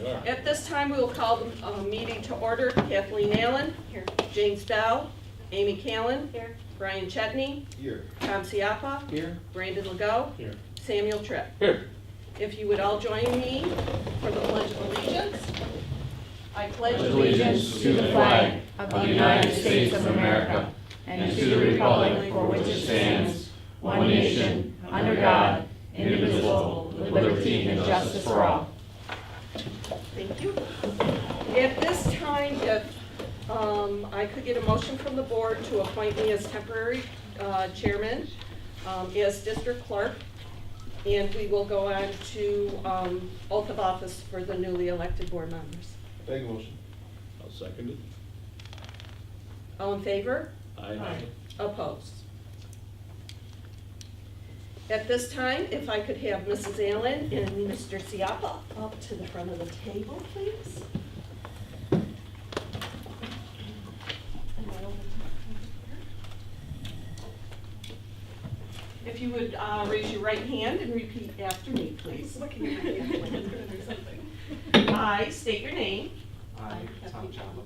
At this time, we will call the meeting to order. Kathleen Allen. Here. James Bell. Amy Callan. Here. Brian Chetney. Here. Tom Ciappa. Here. Brandon Legault. Here. Samuel Tripp. Here. If you would all join me for the Pledge of Allegiance. I pledge Allegiance to the flag of the United States of America and to the republic for which it stands, one nation, under God, indivisible, with liberty and justice for all. Thank you. At this time, if I could get a motion from the board to appoint me as temporary chairman, as district clerk, and we will go on to oath of office for the newly elected board members. Make a motion. I'll second it. All in favor? Aye. Opposed? At this time, if I could have Mrs. Allen and Mr. Ciappa up to the front of the table, please. If you would raise your right hand and repeat after me, please. I state your name. I, Tom Ciappa,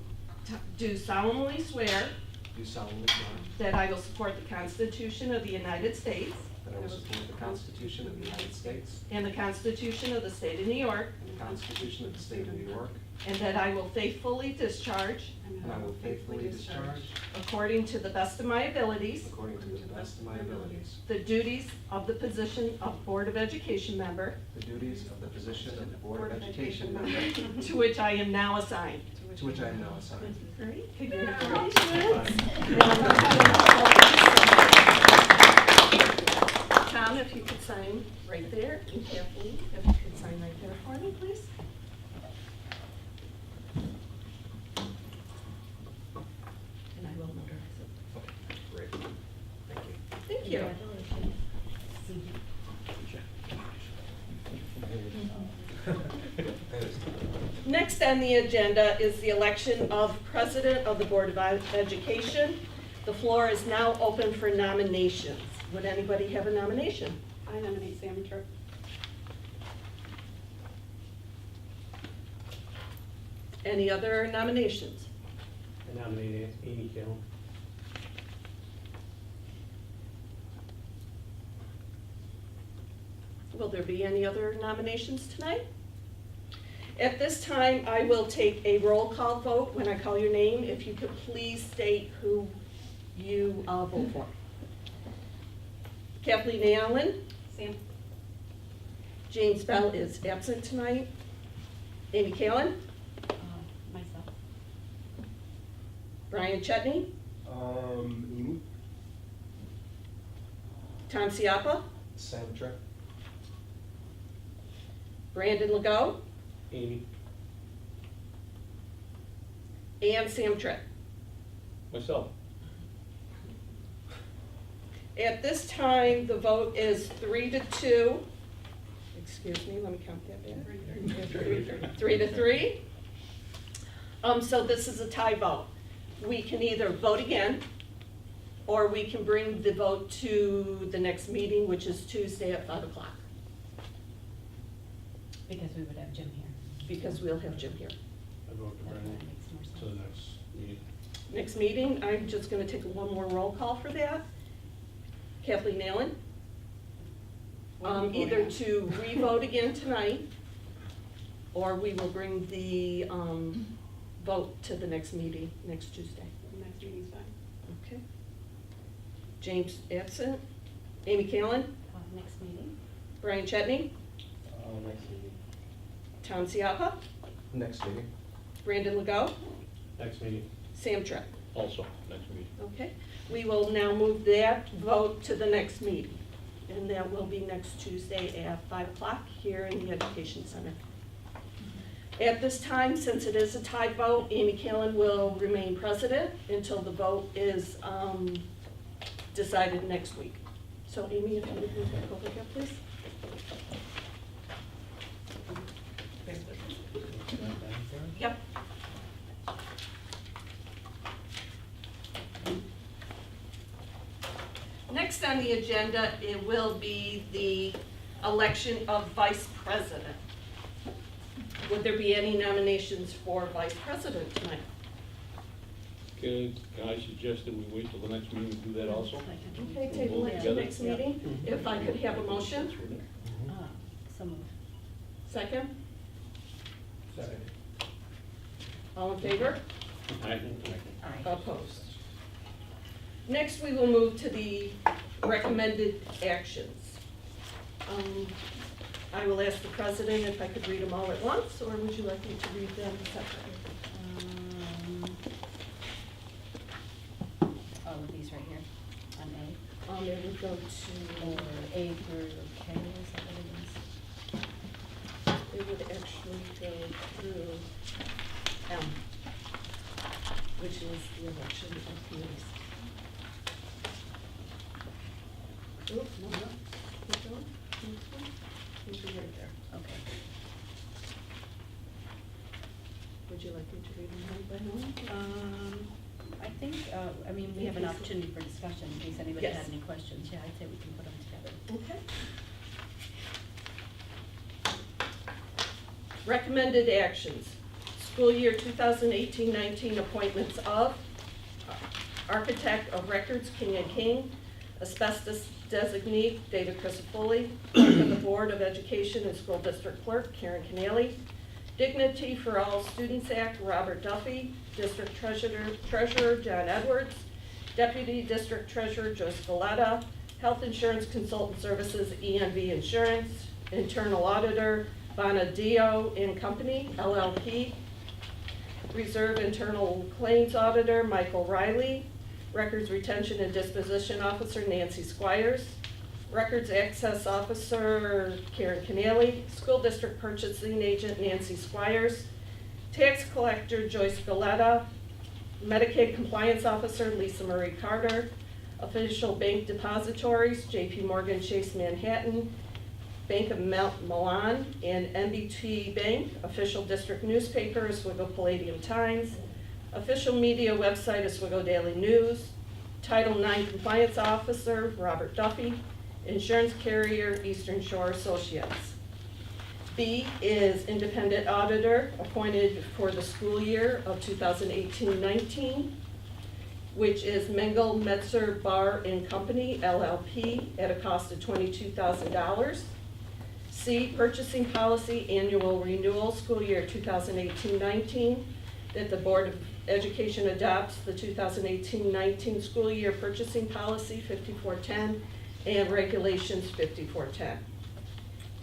Do solemnly swear do solemnly swear that I will support the Constitution of the United States that I will support the Constitution of the United States and the Constitution of the State of New York, and the Constitution of the State of New York, and that I will faithfully discharge, and I will faithfully discharge, according to the best of my abilities, according to the best of my abilities, the duties of the position of Board of Education member, the duties of the position of the Board of Education member, to which I am now assigned. to which I am now assigned. Great, congratulations. Tom, if you could sign right there, and Kathleen, if you could sign right there for me, please. And I will notarize it. Okay, great. Thank you. Thank you. Next on the agenda is the election of President of the Board of Education. The floor is now open for nominations. Would anybody have a nomination? I nominate Sam Tripp. Any other nominations? I nominate Amy Callan. Will there be any other nominations tonight? At this time, I will take a roll call vote. When I call your name, if you could please state who you vote for. Kathleen Allen. Sam. James Bell is absent tonight. Amy Callan. Myself. Brian Chetney. Amy. Tom Ciappa. Sam Tripp. Brandon Legault. Amy. And Sam Tripp. Myself. At this time, the vote is 3-2. Excuse me, let me count that back. 3-3. So this is a tie vote. We can either vote again, or we can bring the vote to the next meeting, which is Tuesday at 5 o'clock, Because we would have Jim here. because we'll have Jim here. I vote to That bring makes more it to sense. the next meeting. Next meeting, I'm just gonna take one more roll call for that. Kathleen Allen. Either to re-vote again tonight, or we will bring the vote to the next meeting, next Tuesday. Next meeting's fine. Okay. James absent. Amy Callan. Next meeting. Brian Chetney. Next meeting. Tom Ciappa. Next meeting. Brandon Legault. Next meeting. Sam Tripp. Also, next meeting. Okay. We will now move that vote to the next meeting. And that will be next Tuesday at 5 o'clock here in the Education Center. At this time, since it is a tied vote, Amy Callan will remain president until the vote is decided next week. So Amy, if you would move back over here, please. Yep. Next on the agenda, it will be the election of vice president. Would there be any nominations for vice president tonight? Can I suggest that we wait till the next meeting to do that also? Okay, table it to next meeting. If I could have a motion? So moved. Second? Second. All in favor? Aye. Aye. Opposed. Next, we will move to the recommended actions. I will ask the president if I could read them all at once, or would you like me to read them separately? All of these right here, on A, It would go or to, A through K, is that what it is? it would actually go through M, which is the election of committees. Oops, no, no, keep going, keep going. Keep it right there. Okay. Would you like me to read them one by one? I think, I mean, we have an opportunity for discussion in case anybody Yes. had any questions. Yeah, I'd say we can put them together. Okay. Recommended actions. School year 2018-19 appointments of architect of records, King and King, asbestos designee, David Crisafulli, for the Board of Education and School District Clerk, Karen Canale, Dignity for All Students Act, Robert Duffy, District Treasurer, John Edwards, Deputy District Treasurer, Joyce Valletta, Health Insurance Consultant Services, ENV Insurance, Internal Auditor, Bonadio and Company, LLP, Reserve Internal Claims Auditor, Michael Riley, Records Retention and Disposition Officer, Nancy Squires, Records Access Officer, Karen Canale, School District Purchasing Agent, Nancy Squires, Tax Collector, Joyce Valletta, Medicaid Compliance Officer, Lisa Marie Carter, Official Bank Depositories, JP Morgan Chase Manhattan, Bank of Milan, and MBT Bank, Official District Newspaper, Oswego Palladium Times, Official Media Website, Oswego Daily News, Title IX Compliance Officer, Robert Duffy, Insurance Carrier, Eastern Shore Associates. B is Independent Auditor, appointed for the school year of 2018-19, which is Mengel, Metzer, Bar and Company, LLP, at a cost of $22,000. C, Purchasing Policy Annual Renewal, School Year 2018-19, that the Board of Education adopts the 2018-19 school year purchasing policy 5410 and regulations 5410.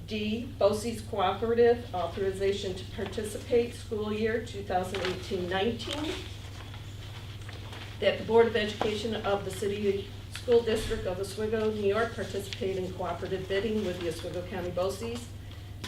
D, BOCES Cooperative Authorization to Participate School Year 2018-19, that the Board of Education of the City School District of Oswego, New York participate in cooperative bidding with the Oswego County BOCES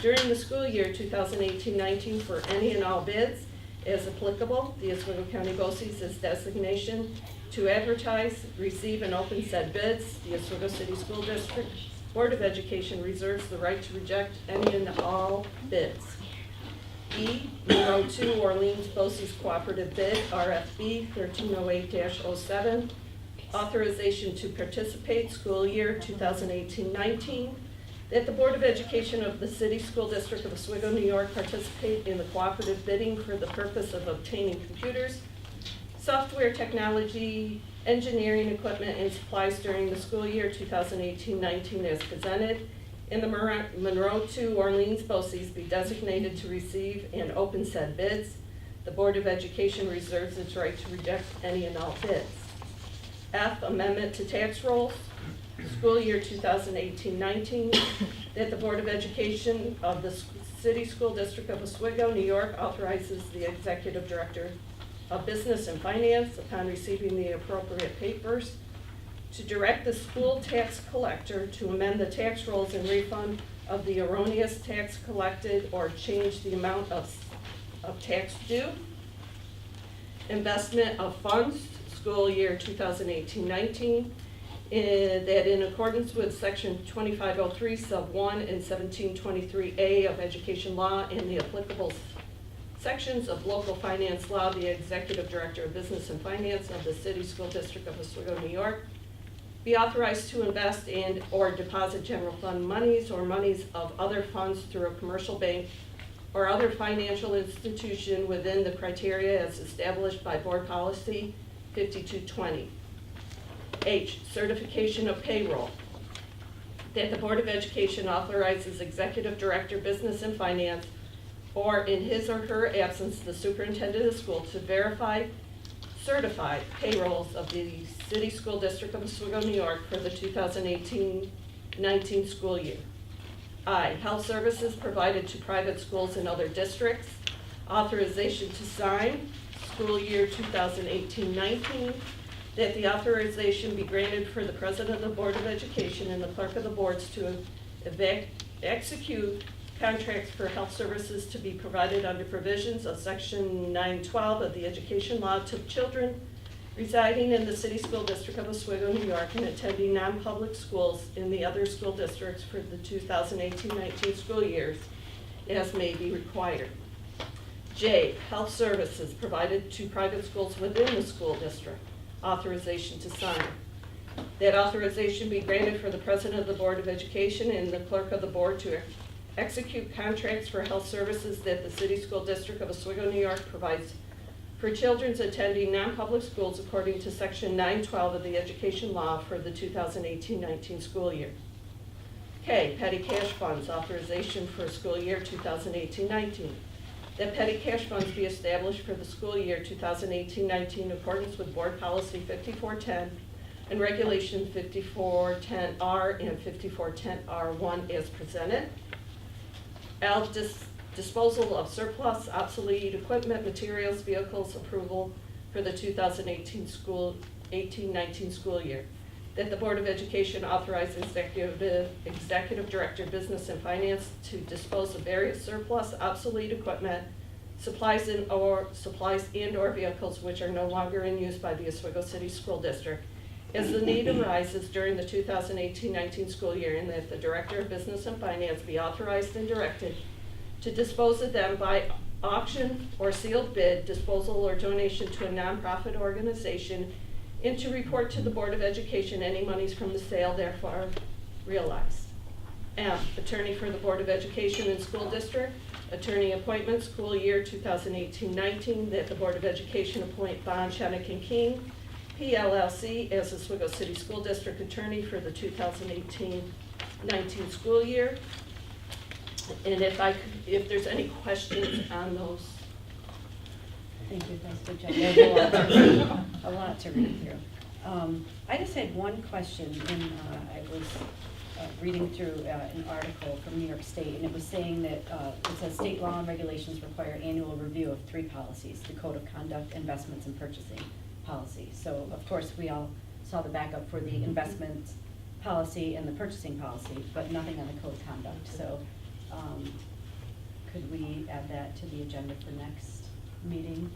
during the school year 2018-19 for any and all bids as applicable. The Oswego County BOCES is designation to advertise, receive, and open said bids. The Oswego City School District Board of Education reserves the right to reject any and all bids. E, Monroe 2 Orleans BOCES Cooperative Bid, RFB 1308-07, authorization to participate school year 2018-19, that the Board of Education of the City School District of Oswego, New York participate in the cooperative bidding for the purpose of obtaining computers, software technology, engineering equipment, and supplies during the school year 2018-19 as presented, and the Monroe 2 Orleans BOCES be designated to receive and open said bids. The Board of Education reserves its right to reject any and all bids. F, amendment to tax rolls, school year 2018-19, that the Board of Education of the City School District of Oswego, New York authorizes the Executive Director of Business and Finance, upon receiving the appropriate papers, to direct the school tax collector to amend the tax rolls and refund of the erroneous tax collected or change the amount of tax due. Investment of funds, school year 2018-19, that in accordance with section 2503 sub 1 and 1723A of education law and the applicable sections of local finance law, the Executive Director of Business and Finance of the City School District of Oswego, New York, be authorized to invest and or deposit general fund monies or monies of other funds through a commercial bank or other financial institution within the criteria as established by Board Policy 5220. H, certification of payroll. That the Board of Education authorizes Executive Director, Business and Finance, or in his or her absence, the superintendent of the school to certify payrolls of the City School District of Oswego, New York for the 2018-19 school year. I, health services provided to private schools and other districts. Authorization to sign school year 2018-19. That the authorization be granted for the President of the Board of Education and the Clerk of the Boards to execute contracts for health services to be provided under provisions of Section 912 of the Education Law to children residing in the City School District of Oswego, New York, and attending non-public schools in the other school districts for the 2018-19 school years as may be required. J, health services provided to private schools within the school district. Authorization to sign. That authorization be granted for the President of the Board of Education and the Clerk of the Board to execute contracts for health services that the City School District of Oswego, New York provides for children attending non-public schools according to Section 912 of the Education Law for the 2018-19 school year. K, petty cash funds, authorization for school year 2018-19. That petty cash funds be established for the school year 2018-19 in accordance with Board Policy 5410 and Regulation 5410R and 5410R1 as presented. L, disposal of surplus, obsolete equipment, materials, vehicles, approval for the 2018-19 school year. That the Board of Education authorize Executive Director, Business and Finance to dispose of various surplus, obsolete equipment, supplies and or vehicles which are no longer in use by the Oswego City School District as the need arises during the 2018-19 school year, and that the Director of Business and Finance be authorized and directed to dispose of them by auction or sealed bid, disposal or donation to a nonprofit organization, and to report to the Board of Education any monies from the sale therefore realized. M, attorney for the Board of Education and School District, attorney appointment, school year 2018-19, that the Board of Education appoint Bond, Chenick and King, PLLC, as Oswego City School District attorney for the 2018-19 school year. And if there's any questions on those. Thank you, that's good job. There's a lot to read through. I just had one question, and I was reading through an article from New York State, and it was saying that it says state law and regulations require annual review of 3 policies: the Code of Conduct, Investments, and Purchasing policy. So, of course, we all saw the backup for the investments policy and the purchasing policy, but nothing on the Code of Conduct. So, could we add that to the agenda for next meeting?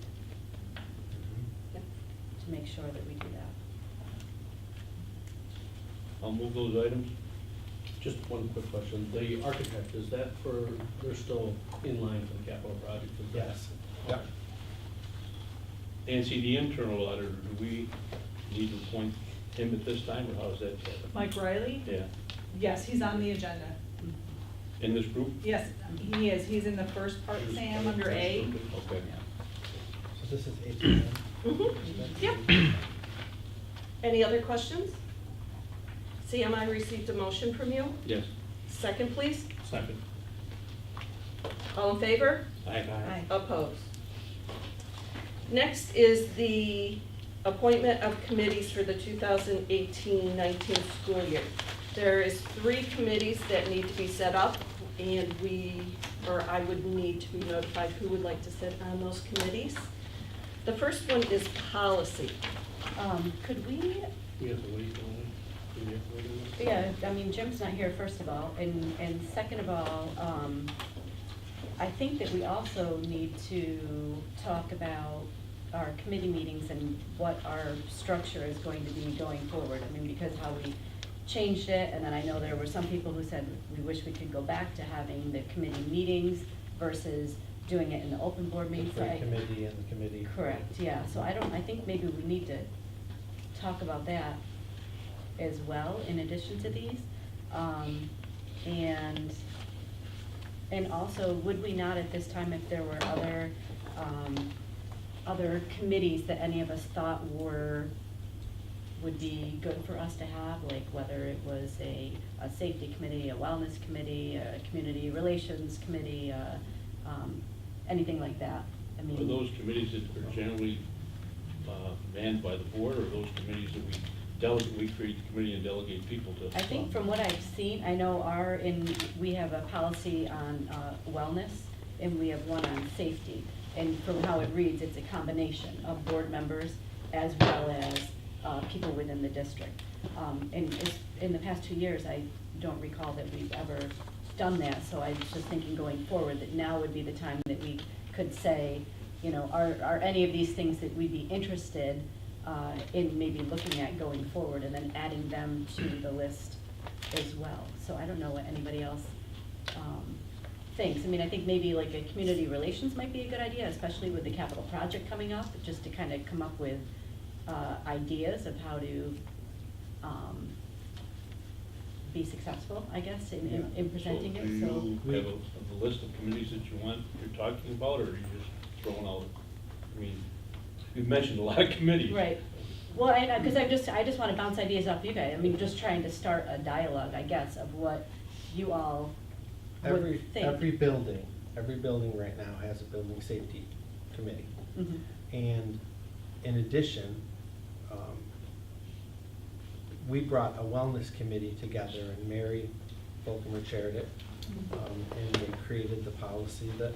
To make sure that we do that. I'll move those items. Just one quick question. The architect, is that for, they're still in line for the capital project? Is that- Yes. Okay. Nancy, the internal auditor, do we need to appoint him at this time, or how is that? Mike Riley? Yeah, Yes, he's on the agenda. in this group? Yes, he is. He's in the first part, Sam, under A. Okay. So this is 18. Yep. Any other questions? CMI received a motion from you. Yes. Second, please. Second. All in favor? Aye. Opposed. Next is the appointment of committees for the 2018-19 school year. There is 3 committees that need to be set up, and I would need to be notified who would like to sit on those committees. The first one is policy. Could we, We have to wait, don't we? Do we have to wait on this? yeah, I mean, Jim's not here, first of all, and second of all, I think that we also need to talk about our committee meetings and what our structure is going to be going forward. I mean, because how we changed it, and then I know there were some people who said we wish we could go back to having the committee meetings versus doing it in the open board meetings. The free committee and the committee. Correct, yeah, so I think maybe we need to talk about that as well, in addition to these. And And also, would we not at this time, if there were other committees that any of us thought would be good for us to have, like whether it was a safety committee, a wellness committee, a community relations committee, anything like that? I Are mean, those committees that are generally manned by the board, or are those committees that we create the committee and delegate people to? I think from what I've seen, I know we have a policy on wellness, and we have one on safety. And from how it reads, it's a combination of board members as well as people within the district. In the past 2 years, I don't recall that we've ever done that, so I was just thinking going forward that now would be the time that we could say, you know, are any of these things that we'd be interested in maybe looking at going forward, and then adding them to the list as well. So I don't know what anybody else thinks. I mean, I think maybe like a community relations might be a good idea, especially with the capital project coming up, just to kind of come up with ideas of how to be successful, I guess, in presenting it. So Do you have a list of committees that you're talking about, or are you just throwing out, I mean, you've mentioned a lot of committees. right. Well, because I just want to bounce ideas off you guys. I mean, just trying to start a dialogue, I guess, of what you all would think. Every building right now has a building safety committee. Mhm. And in addition, we brought a wellness committee together, and Mary Volkemer chaired it. And they created the policy, the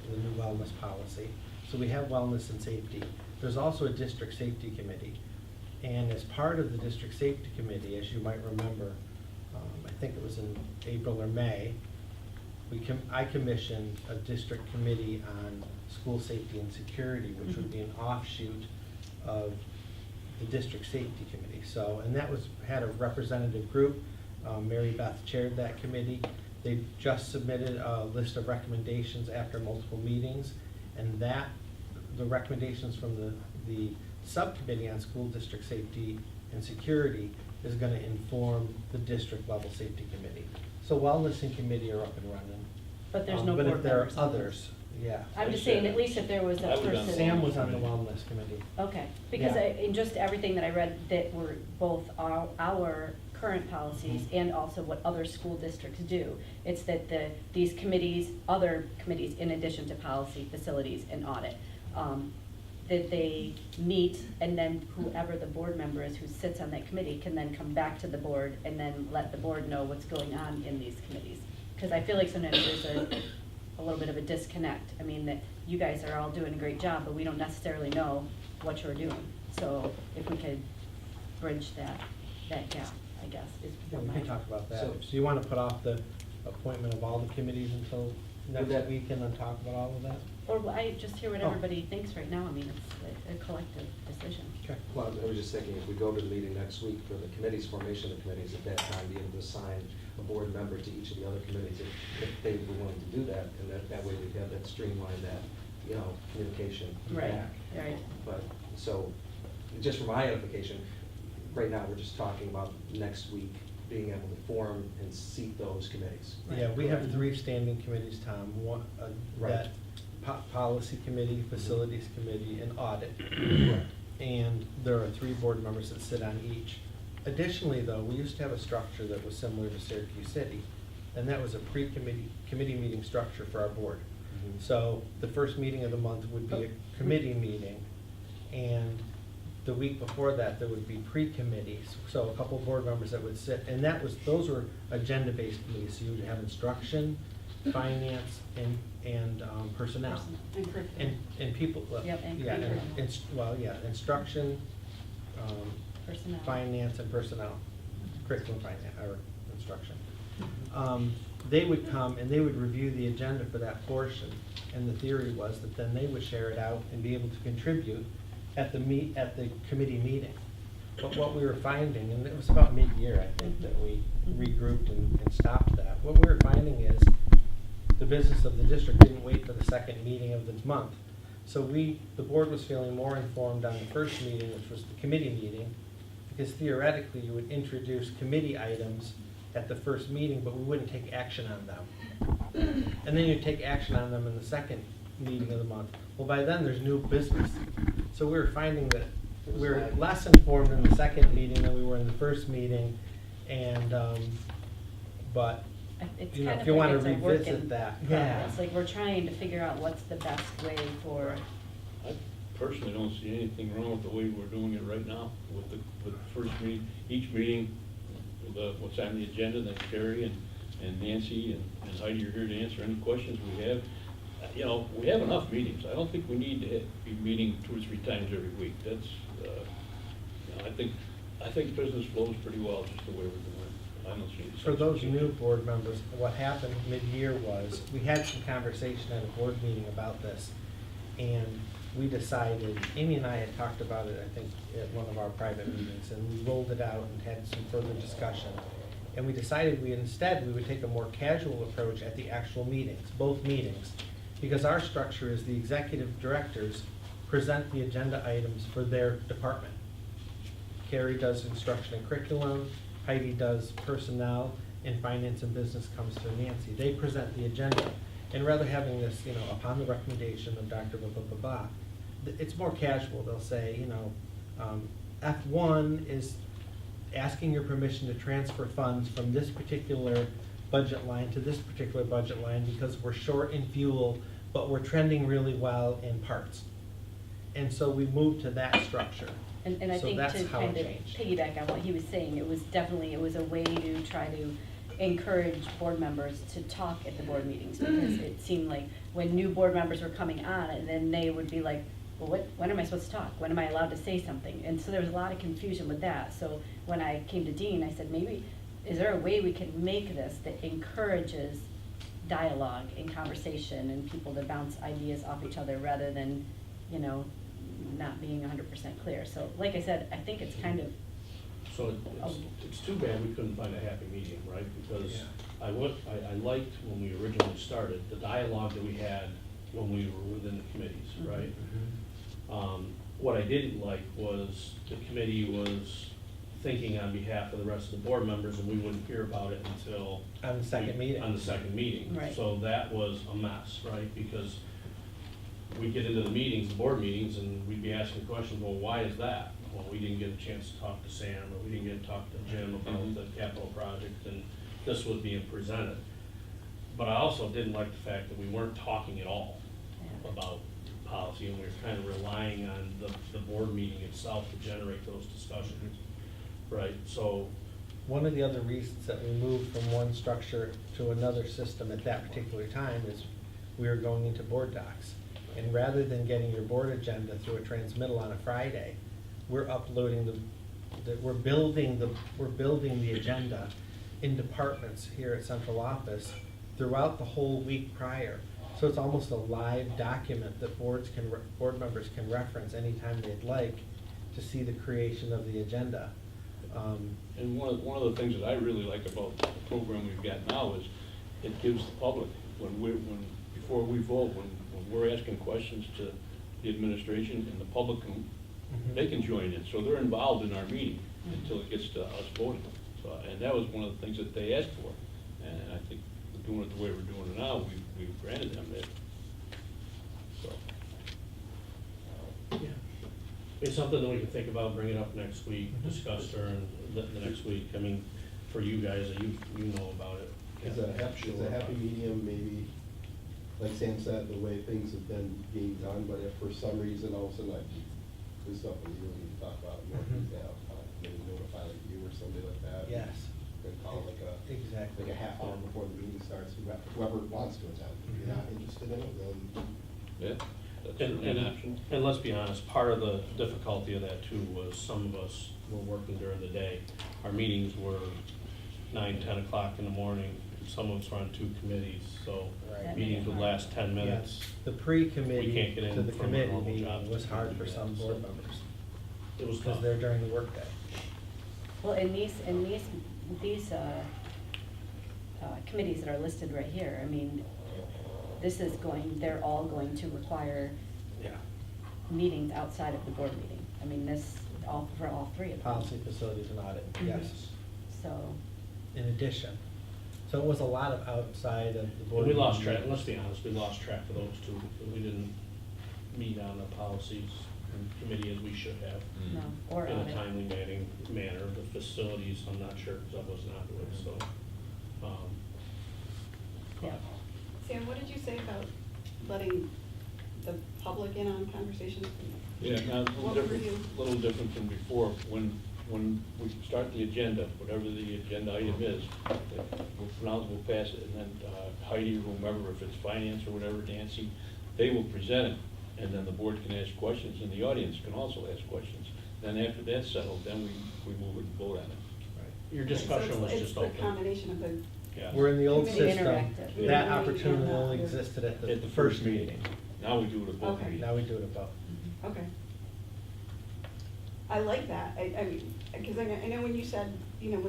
new wellness policy. So we have wellness and safety. There's also a district safety committee. And as part of the district safety committee, as you might remember, I think it was in April or May, I commissioned a district committee on school safety and security, which would be an offshoot of the district safety committee. So, and that had a representative group. Mary Beth chaired that committee. They just submitted a list of recommendations after multiple meetings, and the recommendations from the subcommittee on school district safety and security is going to inform the district level safety committee. So wellness and committee are up and running. But there's no But board if there are members on this. others, yeah. I'm just saying, at least if there was a I was on person. Sam was on the wellness committee. Okay, because Yeah. in just everything that I read that were both our current policies and also what other school districts do, it's that these committees, other committees in addition to policy, facilities, and audit, that they meet, and then whoever the board member is who sits on that committee can then come back to the board and then let the board know what's going on in these committees. Because I feel like sometimes there's a little bit of a disconnect. I mean, that you guys are all doing a great job, but we don't necessarily know what you're doing. So if we could bridge that gap, I guess, is Yeah, what we my. can talk about that. So- So you want to put off the appointment of all the committees until next that- week and then talk about all of that? Or I just hear what Oh. everybody thinks right now. I mean, it's a collective decision. Okay. Well, I was just thinking, if we go to the meeting next week for the committees, formation of committees, at that time, be able to assign a board member to each of the other committees, if they were willing to do that, and that way we'd have that streamline that, communication Right, back. right. But, so, just for my edification, right now, we're just talking about next week, being able to form and seat those committees. Yeah, we have 3 standing committees, Tom. One, Right. that policy committee, facilities committee, and audit. And there are 3 board members that sit on each. Additionally, though, we used to have a structure that was similar to Syracuse City, and that was a committee meeting structure for our board. So the first meeting of the month would be a committee meeting, and the week before that, there would be pre-committees. So a couple of board members that would sit, and those were agenda-based committees. So you would have instruction, finance, and personnel. And curriculum. And people, Yep, and yeah, curriculum. instruction, Personnel. finance, and personnel, curriculum, finance, or instruction. They would come and they would review the agenda for that portion, and the theory was that then they would share it out and be able to contribute at the committee meeting. But what we were finding, and it was about mid-year, I think, that we regrouped and stopped that. What we were finding is the business of the district didn't wait for the second meeting of the month. So the board was feeling more informed on the first meeting, which was the committee meeting, because theoretically you would introduce committee items at the first meeting, but we wouldn't take action on them. and then you take action on them in the second meeting of the month. Well, by then, there's new business. So we were finding that we're less informed in the second meeting than we were in the first meeting, and, but, It's you know, kind if of you like wanna it's a revisit working that, progress. Like, we're trying to figure out what's the best way for, I personally don't see anything wrong with the way we're doing it right now, with the first meeting, each meeting, what's on the agenda, then Terry and Nancy and Heidi are here to answer any questions we have. You know, we have enough meetings. I don't think we need to be meeting 2 or 3 times every week. That's, you know, I think business flows pretty well just the way we're doing it. I don't see any. for those new board members, what happened mid-year was, we had some conversation at a board meeting about this, and we decided, Amy and I had talked about it, I think, at one of our private meetings, and we rolled it out and had some further discussion. And we decided we would take a more casual approach at the actual meetings, both meetings, because our structure is the executive directors present the agenda items for their department. Carrie does instruction and curriculum, Heidi does personnel, and finance and business comes through Nancy. They present the agenda. And rather having this, you know, upon the recommendation of Dr. blah, blah, blah, blah, it's more casual. They'll say, you know, F1 is asking your permission to transfer funds from this particular budget line to this particular budget line because we're short in fuel, but we're trending really well in parts. And so we moved to that structure. and I So think that's to how it kind of changed. piggyback on what he was saying, it was a way to try to encourage board members to talk at the board meetings, because it seemed like when new board members were coming on, and then they would be like, well, when am I supposed to talk? When am I allowed to say something? And so there was a lot of confusion with that. So when I came to Dean, I said, maybe, is there a way we can make this that encourages dialogue and conversation and people to bounce ideas off each other rather than, you know, not being 100% clear? So like I said, I think it's kind of, So it's too bad we couldn't find a happy medium, right? Because I liked when we originally started, the dialogue that we had when we were within the committees, right? What I didn't like was the committee was thinking on behalf of the rest of the board members, and we wouldn't hear about it until. On the second meeting. On the second meeting. Right. So that was a mess, right? Because we'd get into the meetings, the board meetings, and we'd be asking questions, well, why is that? Well, we didn't get a chance to talk to Sam, or we didn't get to talk to Jim about the capital project, and this was being presented. But I also didn't like the fact that we weren't talking at all about policy, and we were kind of relying on the board meeting itself to generate those discussions, right? So, One of the other reasons that we moved from one structure to another system at that particular time is we were going into board docs. And rather than getting your board agenda through a transmittal on a Friday, we're uploading we're building the agenda in departments here at central office throughout the whole week prior. So it's almost a live document that board members can reference anytime they'd like to see the creation of the agenda. And one of the things that I really like about the program we've got now is it gives the public, before we vote, when we're asking questions to the administration and the public, they can join in, so they're involved in our meeting until it gets to us voting. So, and that was one of the things that they asked for, and I think doing it the way we're doing it now, we've granted them that. So, yeah. It's something that we can think about, bring it up next week, discuss during the next week. I mean, for you guys, you know about it. Is a happy medium, maybe, like Sam said, the way things have been being done, but if for some reason all of a sudden, like, there's something you really need to talk about more detail, maybe notify like you or somebody like that. Yes. And call like Exactly. a half hour before the meeting starts, whoever wants to attend. If you're not interested in it, then. yeah, that's certainly an option. And let's be honest, part of the difficulty of that too was some of us were working during the day. Our meetings were 9, 10 o'clock in the morning. Some of us were on 2 committees, so Right. meetings would last 10 minutes. Yes. The pre-committee We can't get in to the from our committee normal meeting jobs was to hard do for that, some so board members, It was because tough. they're during the workday. well, in these committees that are listed right here, I mean, they're all going to require Yeah. meetings outside of the board meeting. I mean, for all 3 of them. Policy, facilities, and audit, yes. So, In addition, So it was a lot of outside of the board. And we lost meeting. track, let's be honest, we lost track of those two, because we didn't meet on the policies and committee as we should have. No, or In a audit. timely manner, the facilities, I'm not sure, because I wasn't onto it, so. Yeah. Sam, what did you say about letting the public in on conversations? Yeah, now, it's a What little were different, you- little different than before. When we start the agenda, whatever the agenda item is, we'll pronounce, we'll pass it, and then Heidi or whomever, if it's finance or whatever, Nancy, they will present it, and then the board can ask questions, and the audience can also ask questions. Then after that's settled, then we move and vote on it. Your So discussion was it's just the open. combination of the, Yeah. We're in the old Committee system, interactive. that Yeah. opportunity Yeah. only existed at At the first meeting. Now we do it at both Okay. meetings. Now we do it about. okay. I like that, I mean, because I know when you said, you know,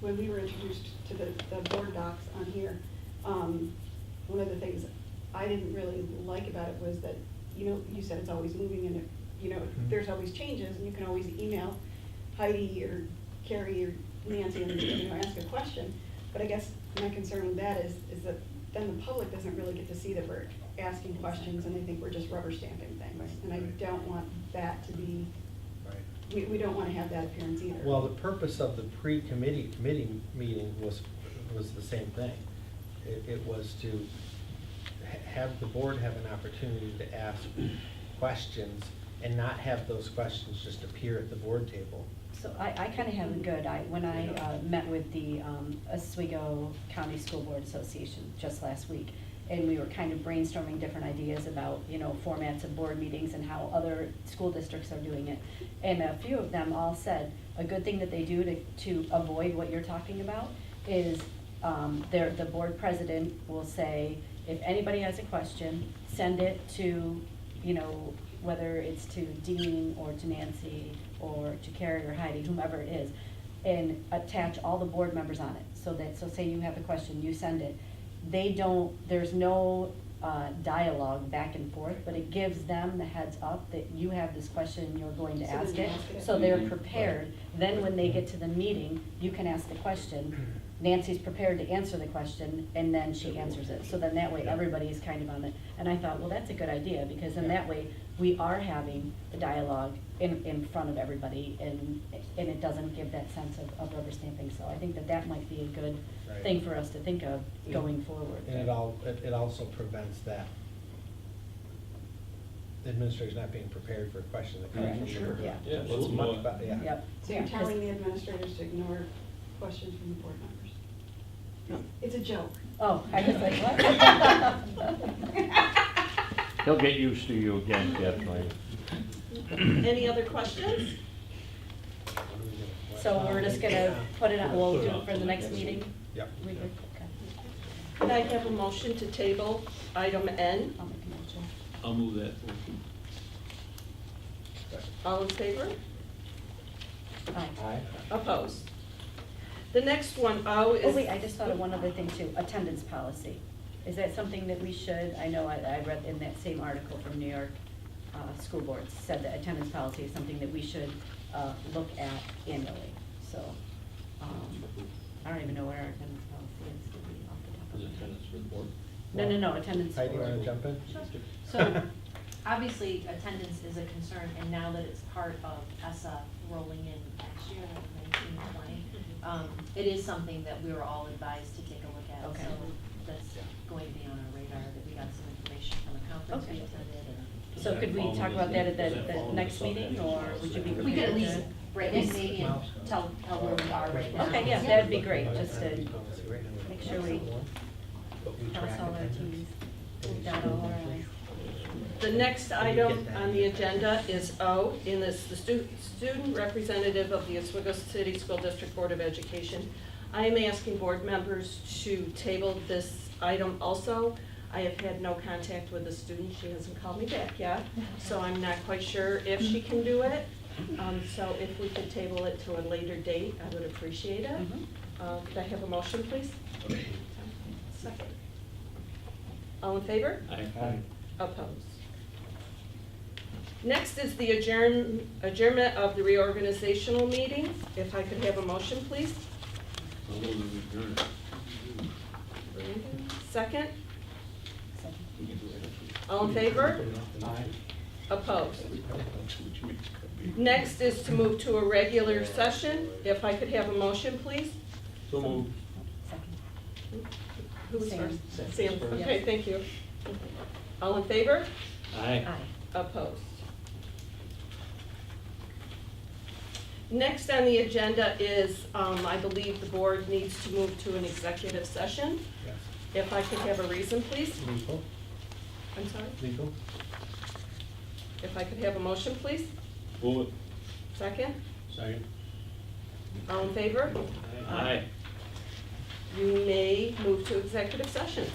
when we were introduced to the board docs on here, one of the things I didn't really like about it was that, you know, you said it's always moving and, you know, there's always changes, and you can always email Heidi or Carrie or Nancy and, you know, ask a question. But I guess my concern with that is that then the public doesn't really get to see that we're asking questions, and they think we're just rubber stamping things. And I don't want that to be, we don't want to have that appearance either. Well, the purpose of the pre-committee meeting was the same thing. It was to have the board have an opportunity to ask questions and not have those questions just appear at the board table. So I kind of have a good, when I met with the Oswego County School Board Association just last week, and we were kind of brainstorming different ideas about, you know, formats of board meetings and how other school districts are doing it. And a few of them all said, a good thing that they do to avoid what you're talking about is the board president will say, if anybody has a question, send it to, you know, whether it's to Dean or to Nancy or to Carrie or Heidi, whomever it is, and attach all the board members on it. So say you have a question, you send it. There's no dialogue back and forth, but it gives them the heads up that you have this question, you're going to So then ask you it. ask it. So they're Mhm. prepared. Then when they get to the meeting, you can ask the question. Nancy's prepared to answer the question, and then she answers it. So then that way, everybody is kind of on it. And I thought, well, that's a good idea, because then that way, we are having the dialogue in front of everybody, and it doesn't give that sense of rubber stamping. So I think that might be a good Right. thing for us to think of going forward. And it also prevents that the administrator's not being prepared for a question that comes from the Sure. board. Yeah. Yeah, It's let's much move on. better, yeah. Yep. So you're Yeah, 'cause- telling the administrators to ignore questions from the board members? It's a joke. Oh, I was like, what? He'll get used to you again, definitely. Any other questions? So we're just gonna put it on, we'll do it for the next meeting? Yep. We good? Okay. Could I have a motion to table item N? I'll make a motion. I'll move that. All in favor? Aye. Aye. Opposed? The next one, O, is... Oh, wait, I just thought of one other thing too, attendance policy. Is that something that we should, I know I read in that same article from New York School Boards, said that attendance policy is something that we should look at annually. So, I don't even know what our attendance policy is, to be off the top of Is my it head. tenants for the board? No, attendance. Heidi, you for- wanna jump in? So, obviously, attendance is a concern, and now that it's part of ESSA rolling in next year, like 1920, it is something that we were all advised to take a look at. Okay. So that's going to be on our radar, that we got some information from a conference we Okay. attended, and So could we talk about that at the next meeting, or would you be prepared to? we could at least break it maybe and tell where we are right now. Okay, yeah, that'd be great, just to Right now we make sure we But we cross track all our attendance. T's, dot all our I's. The next item on the agenda is O, and it's the student representative of the Oswego City School District Board of Education. I am asking board members to table this item also. I have had no contact with the student, she hasn't called me back yet, so I'm not quite sure if she can do it. So if we could table it to a later date, I would appreciate it. Mhm. Could I have a motion, please? Second. All in favor? Aye. Opposed. Next is the adjournment of the reorganizational meeting. If I could have a motion, please. I'll move that we adjourn. Second? Second. All in favor? Aye. Opposed? Next is to move to a regular session. If I could have a motion, please? So moved. Second. Who was Sam. first? Sam, First. okay, thank you. All in favor? Aye. Aye. Opposed? Next on the agenda is, I believe the board needs to move to an executive session. Yes. If I could have a reason, please? Legal? I'm sorry? Legal? If I could have a motion, please? Move it. Second? Second. All in favor? Aye. You may move to executive session.